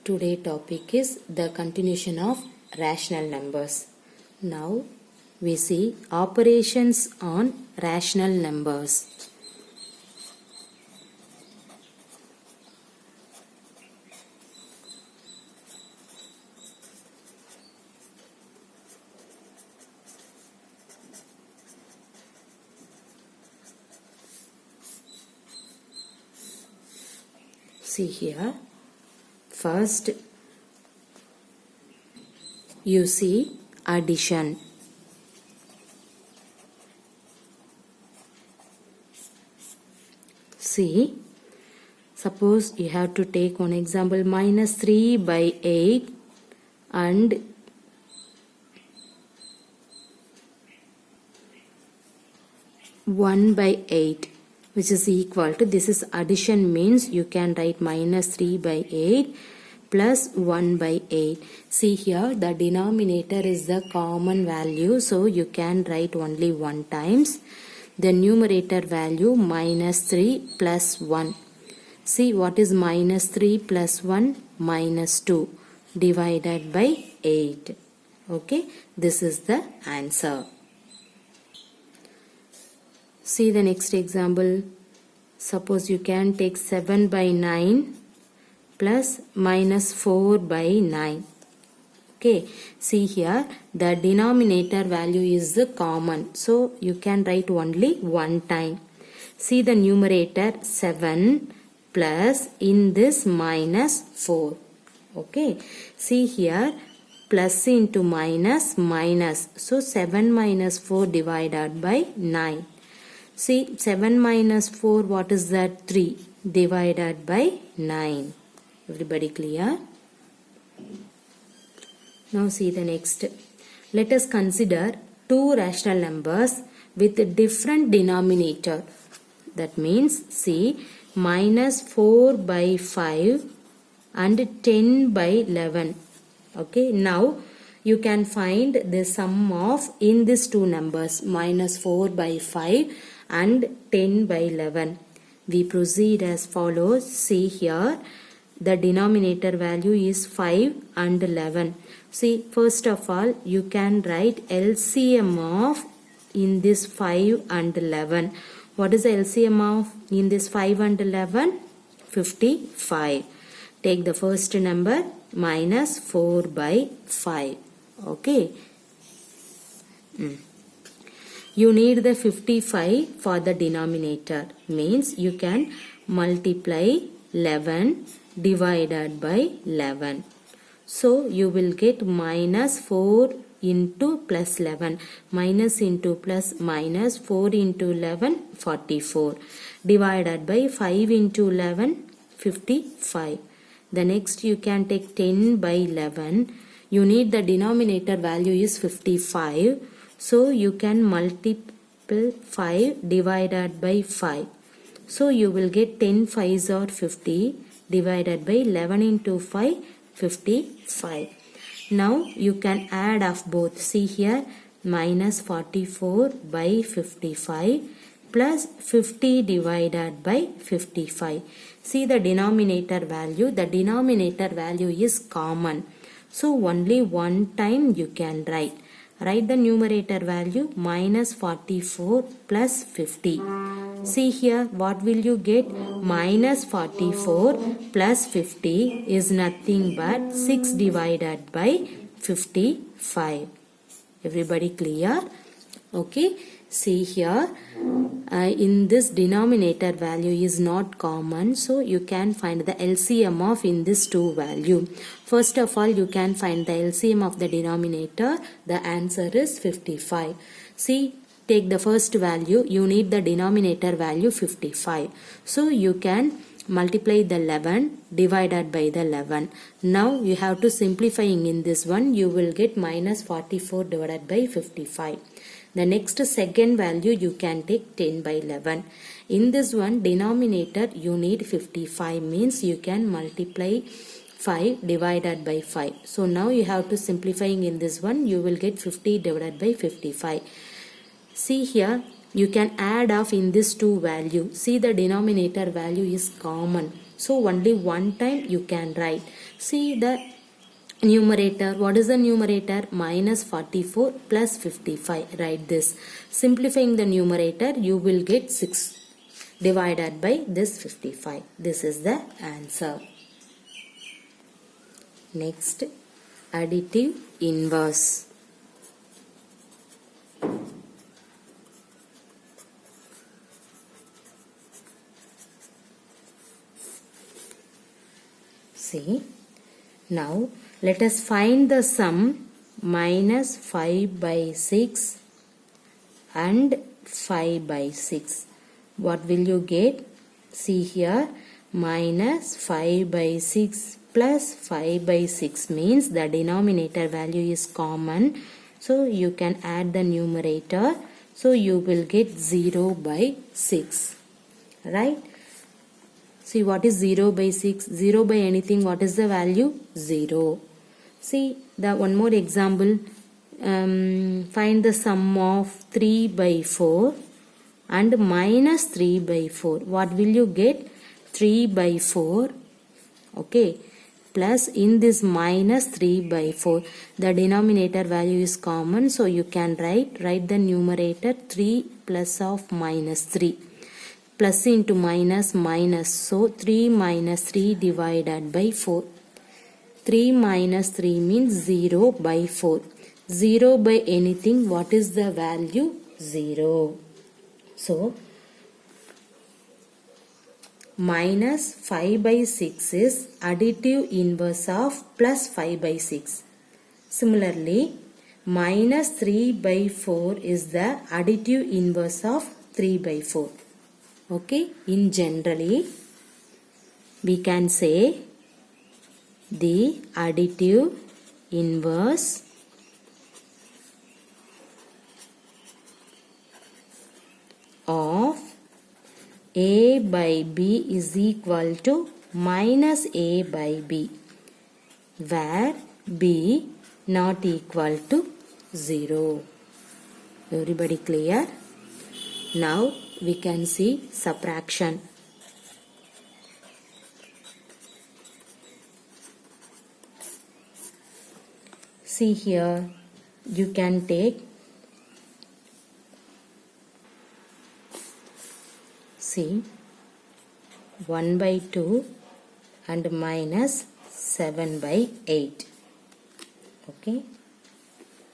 Today topic is the continuation of rational numbers. Now we see operations on rational numbers. See here, first you see addition. See, suppose you have to take one example, minus 3 by 8 and one by 8, which is equal to, this is addition, means you can write minus 3 by 8 plus 1 by 8. See here, the denominator is the common value, so you can write only one times. The numerator value minus 3 plus 1. See, what is minus 3 plus 1? Minus 2 divided by 8. Okay, this is the answer. See the next example. Suppose you can take 7 by 9 plus minus 4 by 9. Okay, see here, the denominator value is the common, so you can write only one time. See the numerator 7 plus in this minus 4. Okay, see here, plus into minus, minus, so 7 minus 4 divided by 9. See, 7 minus 4, what is that? 3 divided by 9. Everybody clear? Now see the next. Let us consider two rational numbers with different denominator. That means, see, minus 4 by 5 and 10 by 11. Okay, now you can find the sum of in these two numbers, minus 4 by 5 and 10 by 11. We proceed as follows. See here, the denominator value is 5 and 11. See, first of all, you can write LCM of in this 5 and 11. What is the LCM of in this 5 and 11? 55. Take the first number, minus 4 by 5. Okay. You need the 55 for the denominator. Means you can multiply 11 divided by 11. So you will get minus 4 into plus 11. Minus into plus minus 4 into 11, 44. Divided by 5 into 11, 55. The next you can take 10 by 11. You need the denominator value is 55. So you can multiply 5 divided by 5. So you will get 10 5s are 50 divided by 11 into 5, 55. Now you can add of both. See here, minus 44 by 55 plus 50 divided by 55. See the denominator value. The denominator value is common. So only one time you can write. Write the numerator value minus 44 plus 50. See here, what will you get? Minus 44 plus 50 is nothing but 6 divided by 55. Everybody clear? Okay. See here, in this denominator value is not common, so you can find the LCM of in this two value. First of all, you can find the LCM of the denominator. The answer is 55. See, take the first value. You need the denominator value 55. So you can multiply the 11 divided by the 11. Now you have to simplifying in this one. You will get minus 44 divided by 55. The next second value you can take 10 by 11. In this one denominator you need 55, means you can multiply 5 divided by 5. So now you have to simplifying in this one. You will get 50 divided by 55. See here, you can add off in this two value. See the denominator value is common. So only one time you can write. See the numerator. What is the numerator? Minus 44 plus 55. Write this. Simplifying the numerator, you will get 6 divided by this 55. This is the answer. Next, additive inverse. See, now let us find the sum minus 5 by 6 and 5 by 6. What will you get? See here, minus 5 by 6 plus 5 by 6 means the denominator value is common. So you can add the numerator. So you will get 0 by 6. Right? See, what is 0 by 6? 0 by anything, what is the value? 0. See, the one more example. Find the sum of 3 by 4 and minus 3 by 4. What will you get? 3 by 4. Okay. Plus in this minus 3 by 4. The denominator value is common. So you can write the numerator 3 plus of minus 3. Plus into minus minus. So 3 minus 3 divided by 4. 3 minus 3 means 0 by 4. 0 by anything, what is the value? 0. So, minus 5 by 6 is additive inverse of plus 5 by 6. Similarly, minus 3 by 4 is the additive inverse of 3 by 4. Okay, in generally, we can say the additive inverse of A by B is equal to minus A by B, where B not equal to 0. Everybody clear? Now we can see subtraction. See here, you can take, see, 1 by 2 and minus 7 by 8. Okay.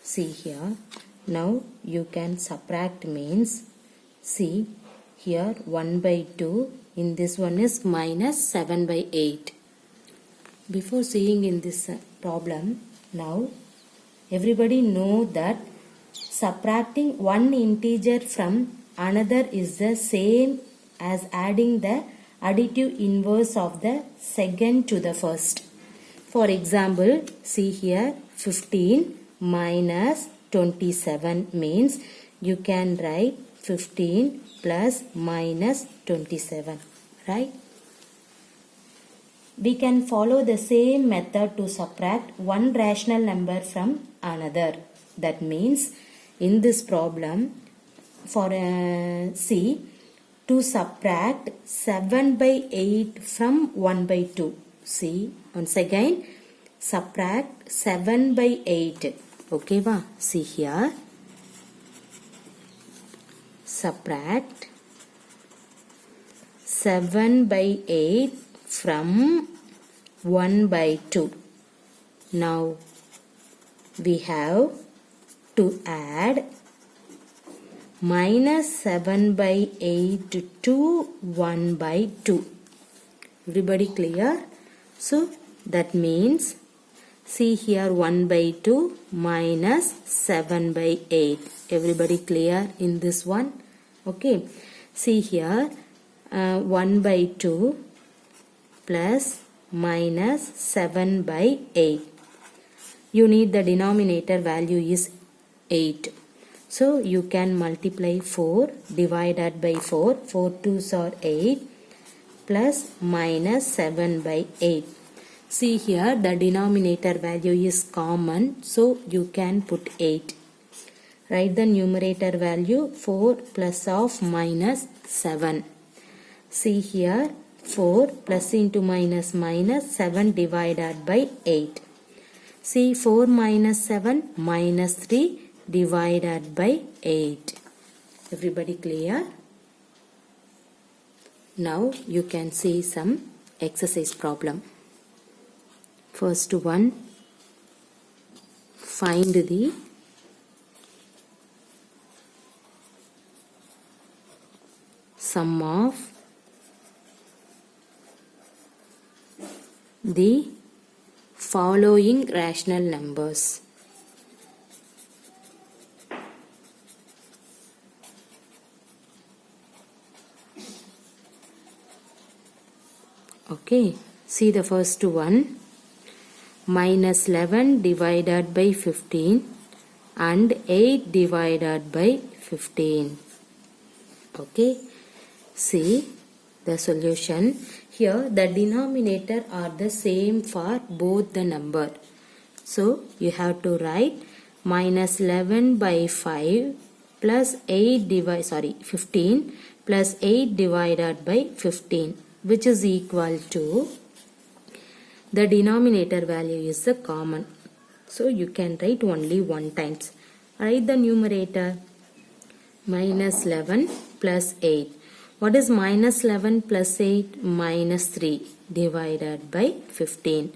See here, now you can subtract means, see here 1 by 2, in this one is minus 7 by 8. Before seeing in this problem, now everybody know that subtracting one integer from another is the same as adding the additive inverse of the second to the first. For example, see here 15 minus 27 means you can write 15 plus minus 27, right? We can follow the same method to subtract one rational number from another. That means in this problem, for C, to subtract 7 by 8 from 1 by 2. See, once again, subtract 7 by 8. Okay, va? See here. Subtract 7 by 8 from 1 by 2. Now, we have to add minus 7 by 8 to 1 by 2. Everybody clear? So, that means, see here 1 by 2 minus 7 by 8. Everybody clear in this one? Okay. See here 1 by 2 plus minus 7 by 8. You need the denominator value is 8. So you can multiply 4 divided by 4. 4 2s are 8 plus minus 7 by 8. See here the denominator value is common. So you can put 8. Write the numerator value 4 plus of minus 7. See here 4 plus into minus minus 7 divided by 8. See 4 minus 7 minus 3 divided by 8. Everybody clear? Now you can see some exercise problem. First one, find the sum of the following rational numbers. Okay, see the first one, minus 11 divided by 15 and 8 divided by 15. Okay, see the solution. Here the denominator are the same for both the number. So you have to write minus 11 by 5 plus 15 plus 8 divided by 15, which is equal to, the denominator value is the common. So you can write only one times. Write the numerator, minus 11 plus 8. What is minus 11 plus 8? Minus 3 divided by 15.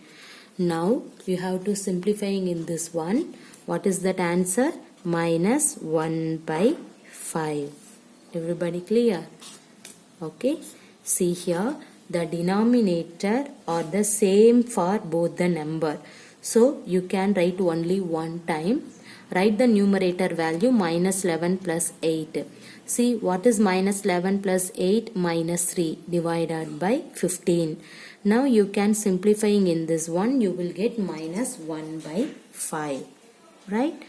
Now you have to simplifying in this one. What is that answer? Minus 1 by 5. Everybody clear? Okay. See here, the denominator are the same for both the number. So you can write only one time. Write the numerator value minus 11 plus 8. See what is minus 11 plus 8? Minus 3 divided by 15. Now you can simplifying in this one, you will get minus 1 by 5. Right?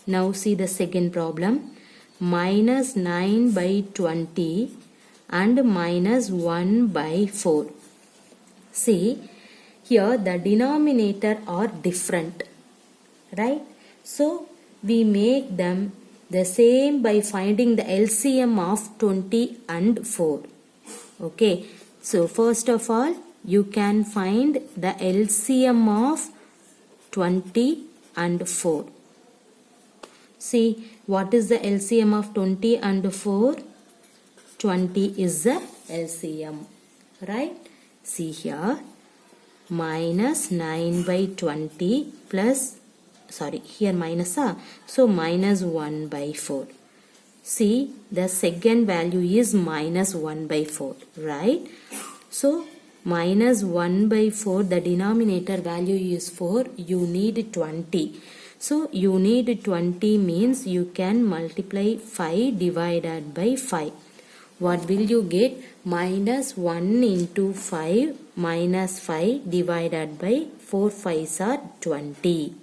Now see the second problem. Minus 9 by 20 and minus 1 by 4. See here the denominator are different. Right? So we make them the same by finding the LCM of 20 and 4. Okay. So first of all, you can find the LCM of 20 and 4. See what is the LCM of 20 and 4? 20 is the LCM. Right? See here, minus 9 by 20 plus, here minus, so minus 1 by 4. See the second value is minus 1 by 4, right? So minus 1 by 4, the denominator value is 4, you need 20. So you need 20 means you can multiply 5 divided by 5. What will you get? Minus 1 into 5 minus 5 divided by 4 5s are 20.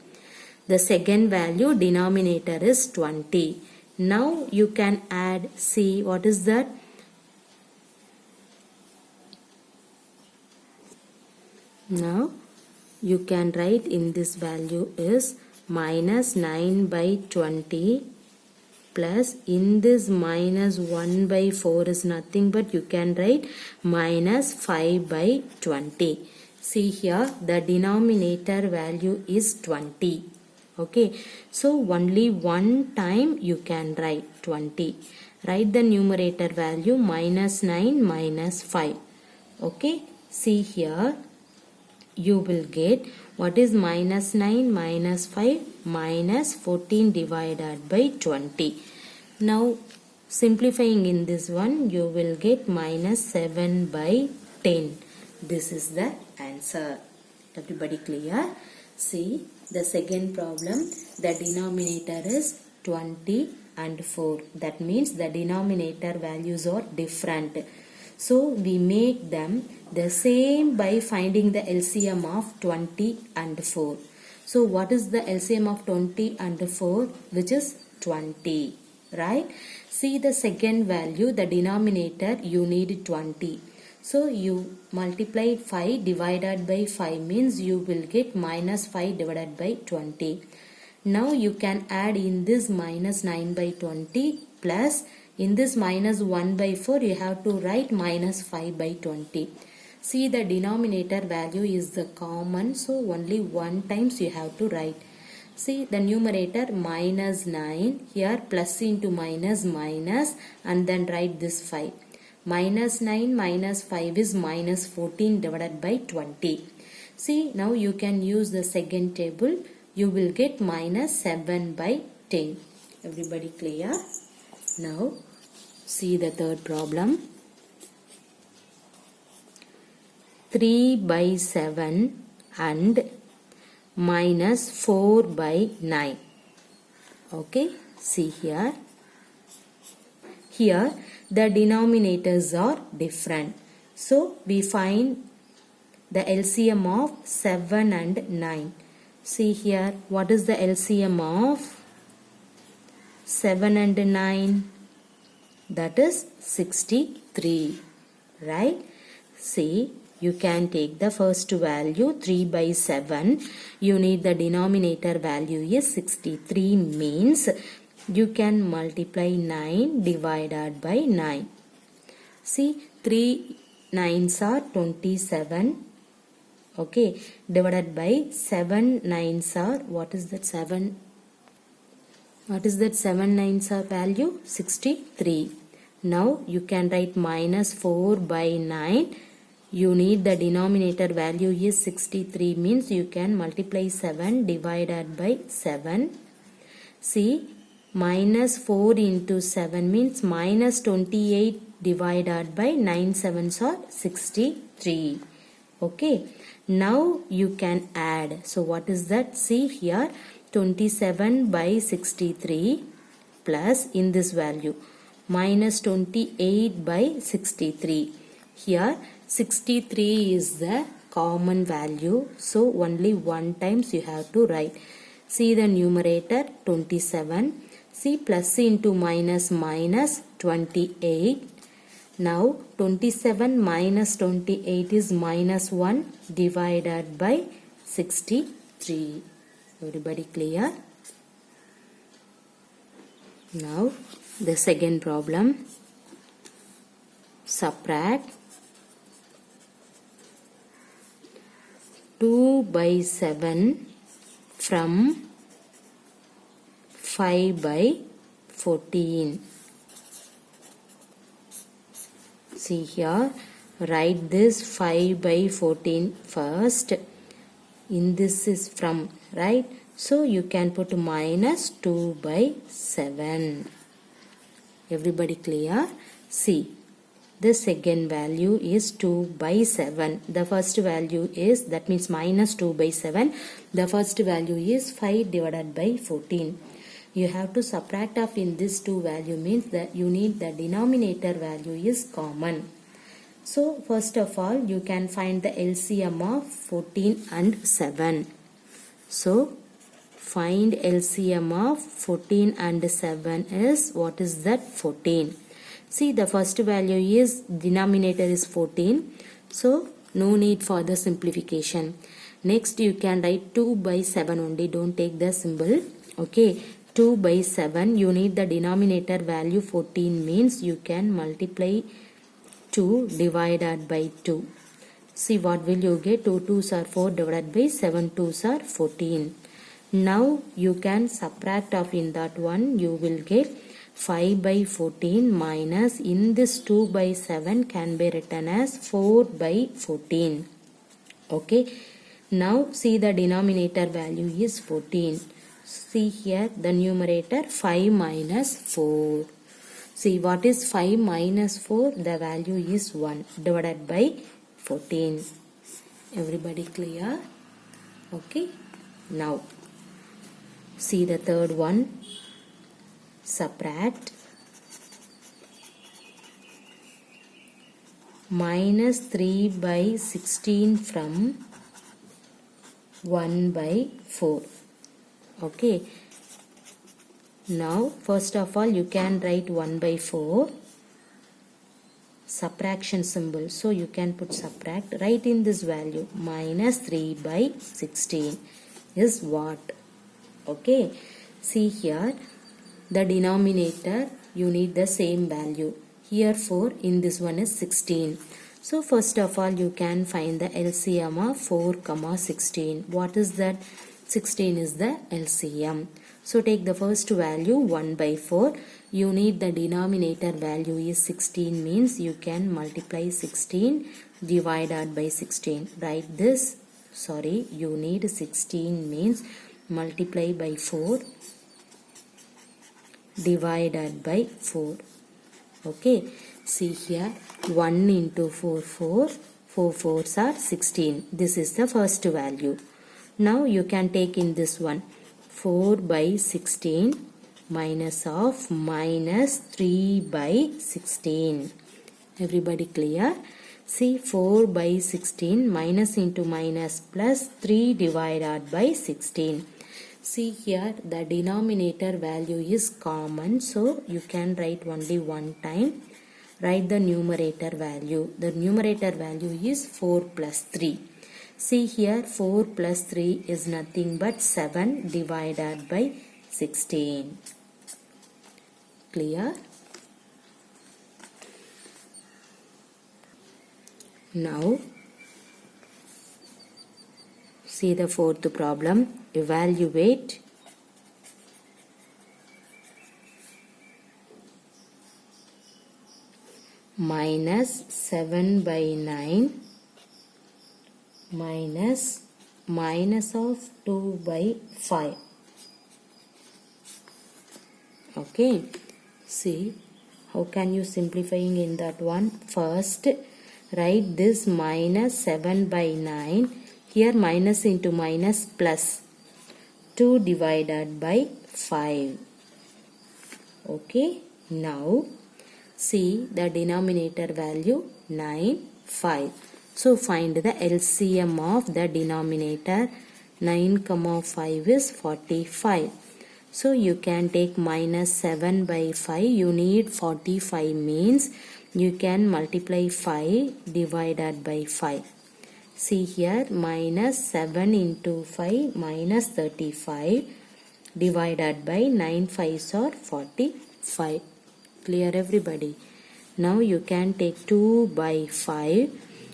The second value denominator is 20. Now you can add, see what is that? Now you can write in this value is minus 9 by 20 plus in this minus 1 by 4 is nothing but you can write minus 5 by 20. See here the denominator value is 20. Okay, so only one time you can write 20. Write the numerator value minus 9 minus 5. Okay, see here you will get what is minus 9 minus 5 minus 14 divided by 20. Now simplifying in this one you will get minus 7 by 10. This is the answer. Everybody clear? See the second problem, the denominator is 20 and 4. That means the denominator values are different. So we make them the same by finding the LCM of 20 and 4. So what is the LCM of 20 and 4? Which is 20. Right? See the second value, the denominator you need 20. So you multiply 5 divided by 5 means you will get minus 5 divided by 20. Now you can add in this minus 9 by 20 plus in this minus 1 by 4 you have to write minus 5 by 20. See, the denominator value is the common, so only one times you have to write. See, the numerator minus 9, here plus into minus minus, and then write this 5. Minus 9 minus 5 is minus 14 divided by 20. See, now you can use the second table. You will get minus 7 by 10. Everybody clear? Now, see the third problem. 3 by 7 and minus 4 by 9. Okay, see here. Here the denominators are different. So we find the LCM of 7 and 9. See here, what is the LCM of 7 and 9? That is 63, right? See, you can take the first value 3 by 7. You need the denominator value is 63, means you can multiply 9 divided by 9. See, 3 9s are 27. Okay, divided by 7 9s are, what is that 7? What is that 7 9s are value? 63. Now you can write minus 4 by 9. You need the denominator value is 63, means you can multiply 7 divided by 7. See, minus 4 into 7 means minus 28 divided by 9 7s are 63. Okay, now you can add. So what is that? See here, 27 by 63 plus in this value minus 28 by 63. Here 63 is the common value, so only one times you have to write. See the numerator 27. See, plus into minus minus 28. Now 27 minus 28 is minus 1 divided by 63. Everybody clear? Now the second problem. Subtract 2 by 7 from 5 by 14. See here, write this 5 by 14 first. In this is from, right? So you can put minus 2 by 7. Everybody clear? See, the second value is 2 by 7. The first value is, that means minus 2 by 7. The first value is 5 divided by 14. You have to subtract off in this two value, means that you need the denominator value is common. So first of all, you can find the LCM of 14 and 7. So find LCM of 14 and 7 is, what is that? 14. See, the first value is, denominator is 14. So no need for the simplification. Next you can write 2 by 7 only, don't take the symbol. Okay, 2 by 7, you need the denominator value 14, means you can multiply 2 divided by 2. See, what will you get? 2 2s are 4 divided by 7 2s are 14. Now you can subtract off in that one. You will get 5 by 14 minus, in this 2 by 7 can be written as 4 by 14. Okay, now see the denominator value is 14. See here the numerator 5 minus 4. See, what is 5 minus 4? The value is 1 divided by 14. Everybody clear? Okay, now see the third one. Subtract minus 3 by 16 from 1 by 4. Okay, now first of all you can write 1 by 4, subtraction symbol, so you can put subtract, write in this value minus 3 by 16 is what? Okay, see here the denominator you need the same value. Here 4, in this one is 16. So first of all, you can find the LCM of 4, 16. What is that? 16 is the LCM. So take the first value 1 by 4. You need the denominator value is 16, means you can multiply 16 divided by 16. Write this. Sorry, you need 16 means multiply by 4 divided by 4. Okay, see here 1 into 4, 4. 4 4s are 16. This is the first value. Now you can take in this one 4 by 16 minus of minus 3 by 16. Everybody clear? See 4 by 16 minus into minus plus 3 divided by 16. See here the denominator value is common, so you can write only one time. Write the numerator value. The numerator value is 4 plus 3. See here 4 plus 3 is nothing but 7 divided by 16. Clear? Now see the fourth problem. Evaluate minus 7 by 9 minus minus of 2 by 5. Okay, see how can you simplifying in that one? First write this minus 7 by 9. Here minus into minus plus 2 divided by 5. Okay, now see the denominator value 9, 5. So find the LCM of the denominator. 9, 5 is 45. So you can take minus 7 by 5. You need 45 means you can multiply 5 divided by 5. See here minus 7 into 5 minus 35 divided by 9 5s are 45. Clear everybody? Now you can take 2 by 5.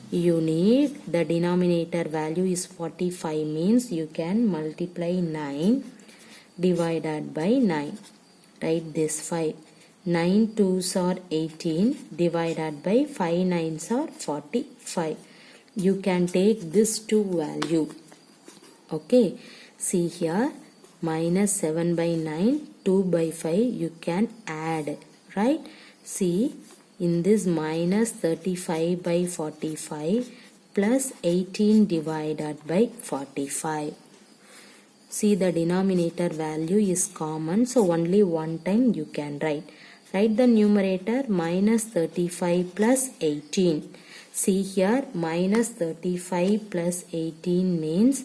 You need the denominator value is 45 means you can multiply 9 divided by 9. Write this 5. 9 2s are 18 divided by 5 9s are 45. You can take this 2 value. Okay, see here minus 7 by 9, 2 by 5 you can add, right? See in this minus 35 by 45 plus 18 divided by 45. See the denominator value is common, so only one time you can write. Write the numerator minus 35 plus 18. See here minus 35 plus 18 means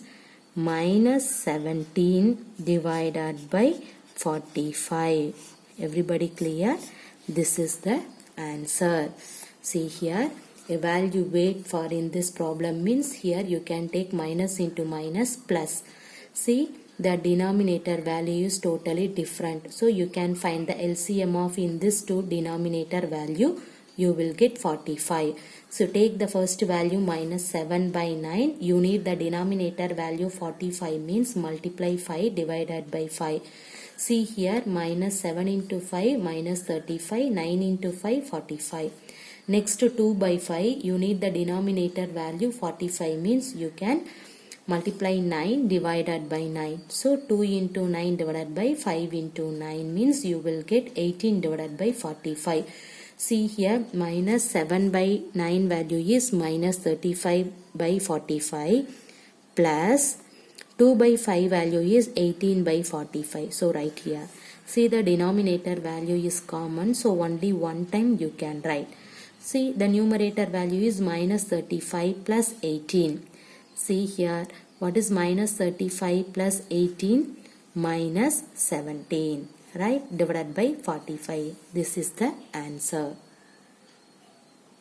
minus 17 divided by 45. Everybody clear? This is the answer. See here evaluate for in this problem means here you can take minus into minus plus. See the denominator value is totally different, so you can find the LCM of in this two denominator value. You will get 45. So take the first value minus 7 by 9. You need the denominator value 45 means multiply 5 divided by 5. See here minus 7 into 5 minus 35, 9 into 5 45. Next to 2 by 5 you need the denominator value 45 means you can multiply 9 divided by 9. So 2 into 9 divided by 5 into 9 means you will get 18 divided by 45. See here minus 7 by 9 value is minus 35 by 45 plus 2 by 5 value is 18 by 45. So write here. See the denominator value is common, so only one time you can write. See the numerator value is minus 35 plus 18. See here what is minus 35 plus 18? Minus 17. Right? Divided by 45. This is the answer.